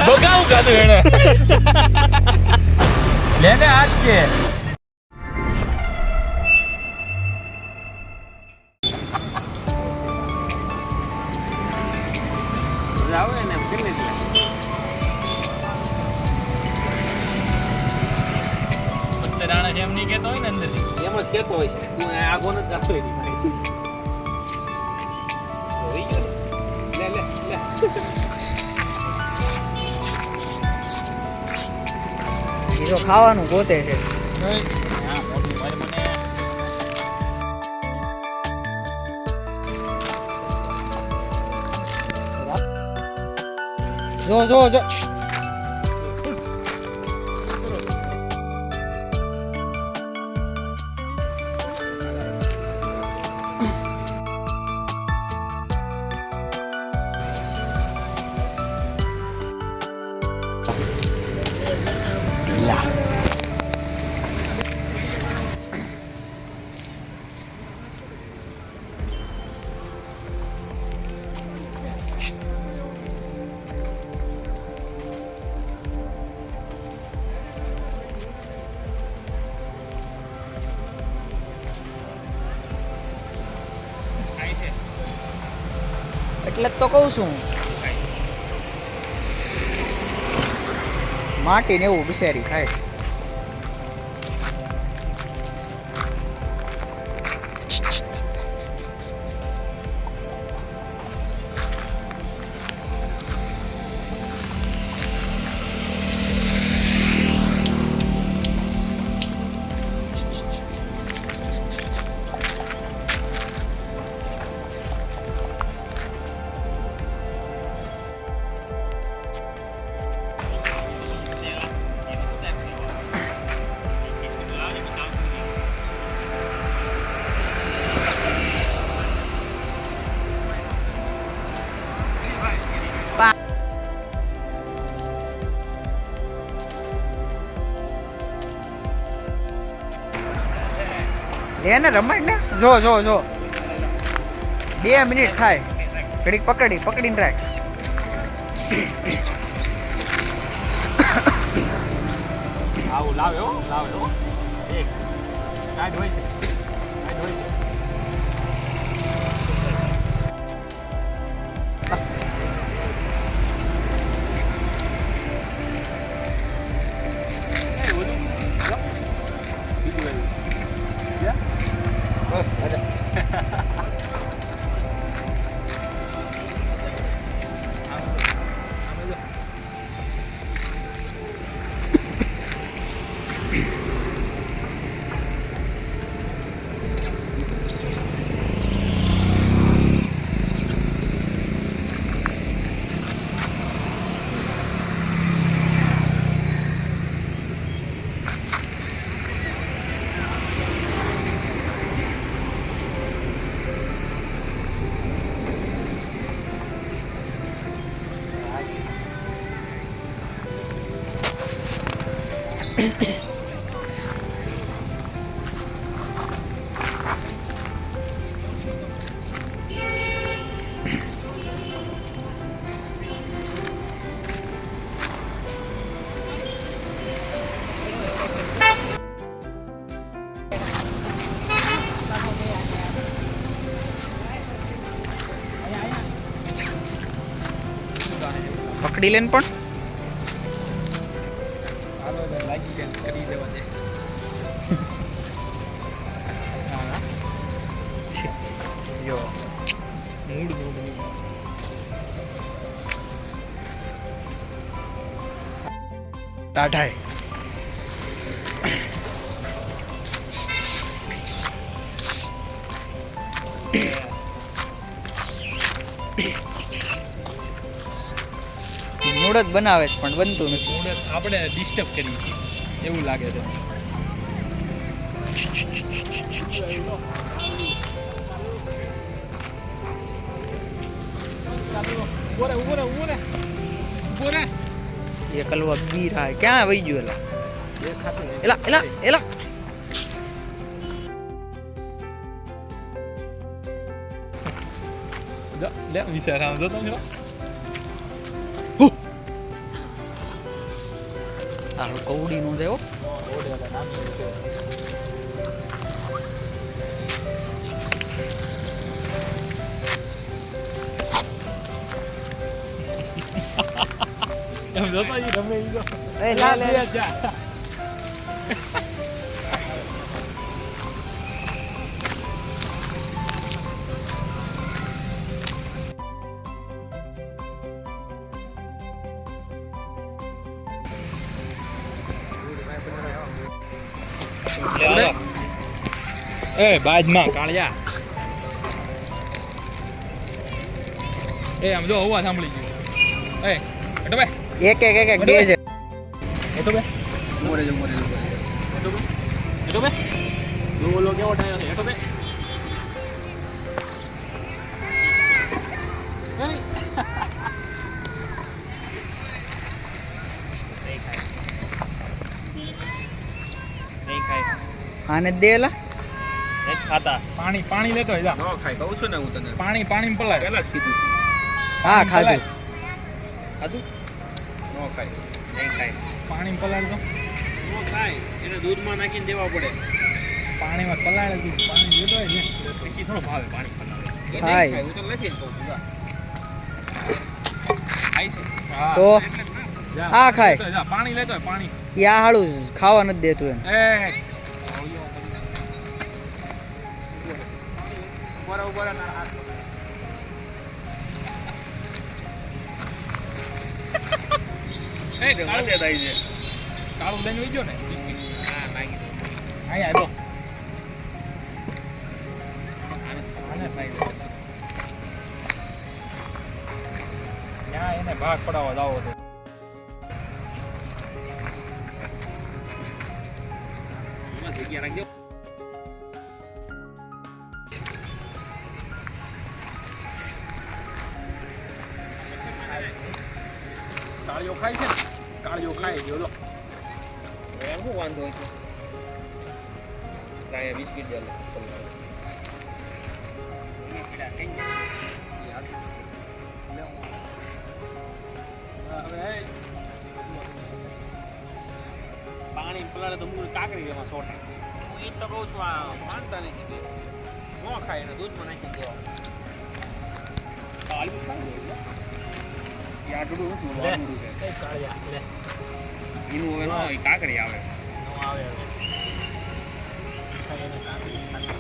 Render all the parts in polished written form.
બગાવું કાઢું એને લેને આજ છે આવે ને કેટલી રાણા છે એમ નહીં કહેતો હોય ને અંદરથી એમ જ કહેતો હોય છે તું આગો ન જાતો હોય જો ખાવાનું ગોતે છે હા મોટું ભાઈ મને જો જો જો એટલે જ તો કહું છું માટી ને એવું બિચારી ખાય છે એને રમાડ ને જો જો જો 2 મિનિટ થાય ઘડીક પકડીને રાખ આવું લાવે એક કાઢ હોય છે પકડી લેન પણ હાલો લાગી છે કરી દેવા દે જો મૂડ ટાઢાય મૂડ જ બનાવે છે પણ બનતું નથી મૂડ આપણે ડિસ્ટર્બ કરીએ છીએ એવું લાગે છે એ કલવા બી રહા ક્યાં વહી ગયો એલા એલા એલા લે વિચાર આમ જો તમે આ કવડી નો જાય હો. એમ જોતો ઈ રમે ઈ જો. એ લે લે જા. એ બાજમાં કાળિયા એ આમ જો અવાજ સાંભળી ગયો. એ એટો બે એક બે છે. એટો બે એટો બે જો ઓલો કેવો ટાયો છે. એટો બે નહીં ખાય આને જ દેલા. નહીં ખાતા. પાણી લેતો હોય જા. ન ખાય કહું છું ને હું તને પાણી પલાળ. પહેલા જ કીધું હા ખાધું. ખાધું ન ખાય નહીં ખાય. પાણી પલાળ તો ન ખાય એને દૂધમાં નાખીને દેવા પડે પાણીમાં પલાળે તું પાણી લેતો હોય ને પછી થોડું ભાવે પાણી પલાળે. એ નહીં ખાય. ખાય હું તો લખીને કહું છું જા. ખાય છે હા તો જા, હા, ખાય. લેતો હોય, જા, પાણી લેતો હોય પાણી. યા હાળું ખાવા નથી દેતું એમ. એ બરાબર ના હાથ એ કાળું દે થાય છે કાળું લઈને વઈ ગયો ને બિસ્કિટ. હા નાખી દે અહીંયા જો આને થાય છે. ત્યાં એને ભાગ પડાવવા જાવો તો એમાં જગ્યા રાખજો કાળિયો ખાય છે ને કાળિયો ખાય જો લો. એમ શું વાંધો છે કાંઈ બિસ્કિટ દે લે પાણી પલાળે તો મૂળ કાકરી એમાં સોટે હું એ તો કહું છું આ માનતા નથી કે ન ખાય એને દૂધમાં નાખી દેવા આટલું નથી લે. એ કાળિયા લે એનું હવે ન હોય કાકરી આવે નો આવે હવે. ખાય એને કાકડી ખાય.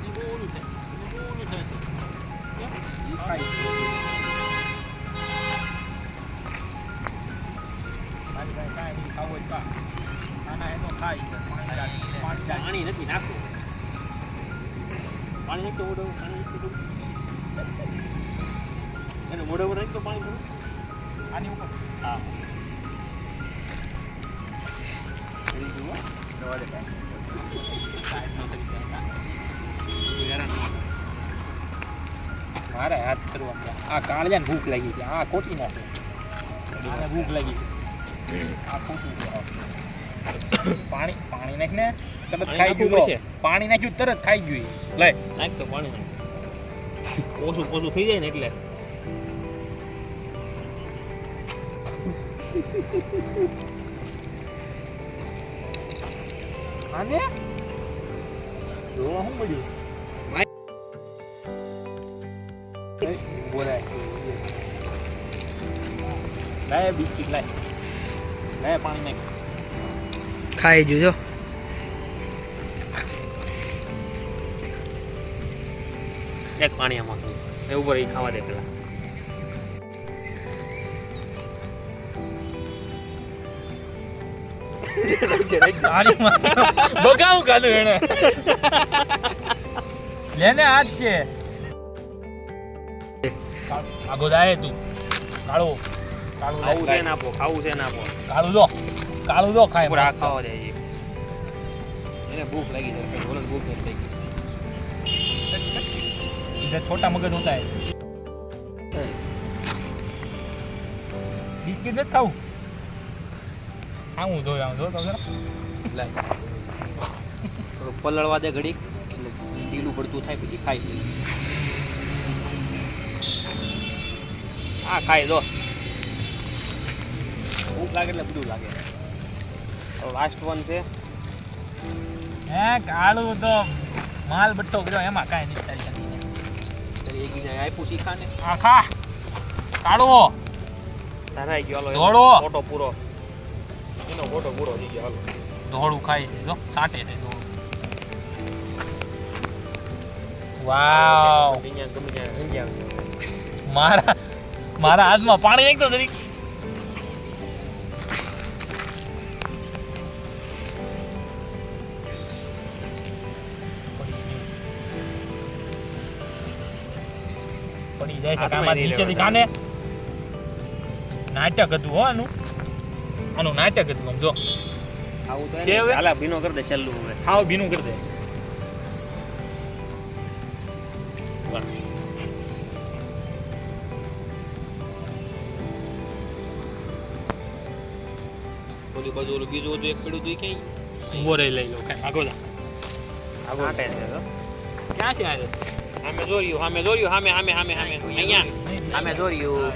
ઈ બહુ ઓલું છે. ઈ બહુ ઓલું થાય છે. કેમ? ઈ ખાય છે. મારી પાસે કાંઈ નહીં ખાવું હોય તો ખા. આના એ તો ખાય છે. પાણી પાણી નથી નાખવું પાણી નાખતો મોઢો પાણી નાખતો એને મોઢો પર નાખતો પાણી થોડું આની ઉપર હા કરી દઉં હો. દવા દે કાંઈ. કાંઈ ન કરી જાય. હેરાન ન થાય. મારે હાથ કરવા આ કાળજાને ભૂખ લાગી છે. આ ખોટી નાખે આને ભૂખ લાગી છે. આ ખોટું છે. પાણી નાખ ને તરત પાણી ખાઈ નાખવું ગયું પડશે. પાણી નાખ્યું તરત ખાઈ ગયું લે. નાખ તો પાણી નાખ ઓછું પોછું થઈ જાય ને એટલે આજે જોવા શું મળ્યું બોલાય લાય બિસ્કિટ લાય પાણી નાખ. ખાઈ જોજો. એક પાણી આમાં એ ઉપર એ ખાવા દે પેલા બગાવું કાઢું એને લેને આજ છે આગો જાય તું કાળું ખાવું છે ને આપો ખાવું છે ને આપો કાળું જો ખાય ઉપર આ ખાવા દે એને ભૂખ લાગી જાય ઓલો ભૂખ નથી લાગી इधर छोटा मगज होता है बिस्किट नहीं खाऊं आऊं दो तो जरा લાય થોડુંક પલળવા દે ઘડીક એટલે ઢીલું પડતું થાય પછી ખાઈ આ ખાઈ દો ભૂખ લાગે એટલે બધું લાગે લાસ્ટ વન છે હે કાળું તો માલ બટ્ટો કર્યો એમાં કાંઈ નહીં તારી ખાલી એક બીજા આપ્યું શીખા ને આ ખા કાળો ધરાઈ ગયો હાલો દોડો. ફોટો પૂરો એનો ફોટો પૂરો થઈ ગયો હાલો ધોળું ખાય છે જો સાટે છે ધોળું વાવ ગમે ત્યાં થઈ ગયા મારા હાથમાં પાણી નાખતો જરી પડી જાય છે કામાં નીચેથી કાને નાટક હતું હો આનું નાટક હતું આમ જો આવું તો છે હવે? હાલા ભીનો કરી દે છેલ્લું હવે હાવ ભીનું કરી દે ઓલી બાજુ ઓલું બીજું હતું એક પડ્યું હતું ક્યાંય ઉભો રહી લઈ લો કઈ આગો જા આગળ છે ક્યાં છે આજે સામે જોર્યું સામે અહીંયા સામે જોર્યું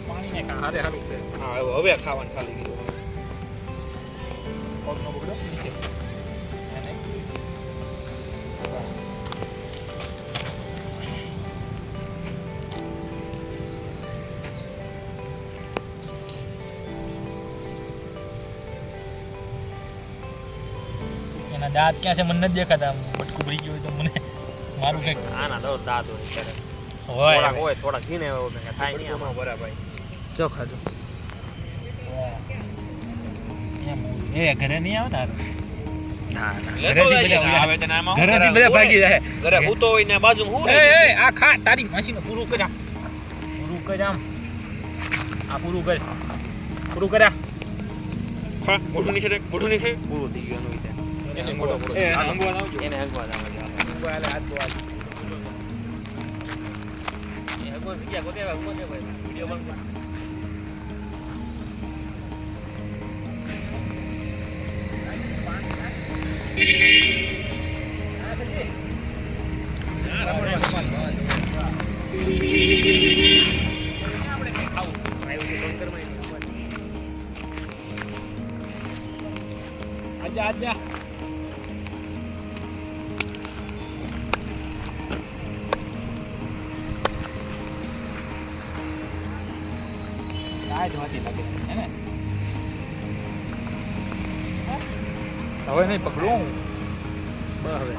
પાણી ને હારે હારું છે હા હવે ખાવાનું ચાલી ગયું પગનો બગડો નીચે એના દાંત ક્યાં છે મને નથી દેખાતા બટકું ભરી ગયું હોય તો મને મારું કંઈક આના દો દાંત હોય ત્યારે હોય હોય થોડા ઝીને હોય કંઈક થાય નહીં આમાં બરાબર જો ખાધું એમ એ ઘરે નહીં આવે તારે ના ના ઘરેથી બધા આવે તને આમાં ઘરેથી બધા ભાગી જાય ઘરે હૂતો હોય ને બાજુમાં હું એ આ ખા તારી માસીને પૂરું કર્યા આમ આ પૂરું કર્યા મોઢું નીચે પૂરું થઈ ગયું એનું એને મોટો પૂરો એ હંગવા આવજો એને હંગવા આવજો હાલે હાથ બોલ એ હંગવા ગયા કોતે હંગવા દે ભાઈ વિડિયો બંધ કર આજા આ જ વાતી લાગે છે હે ને હવે નહીં પકડું બસ હવે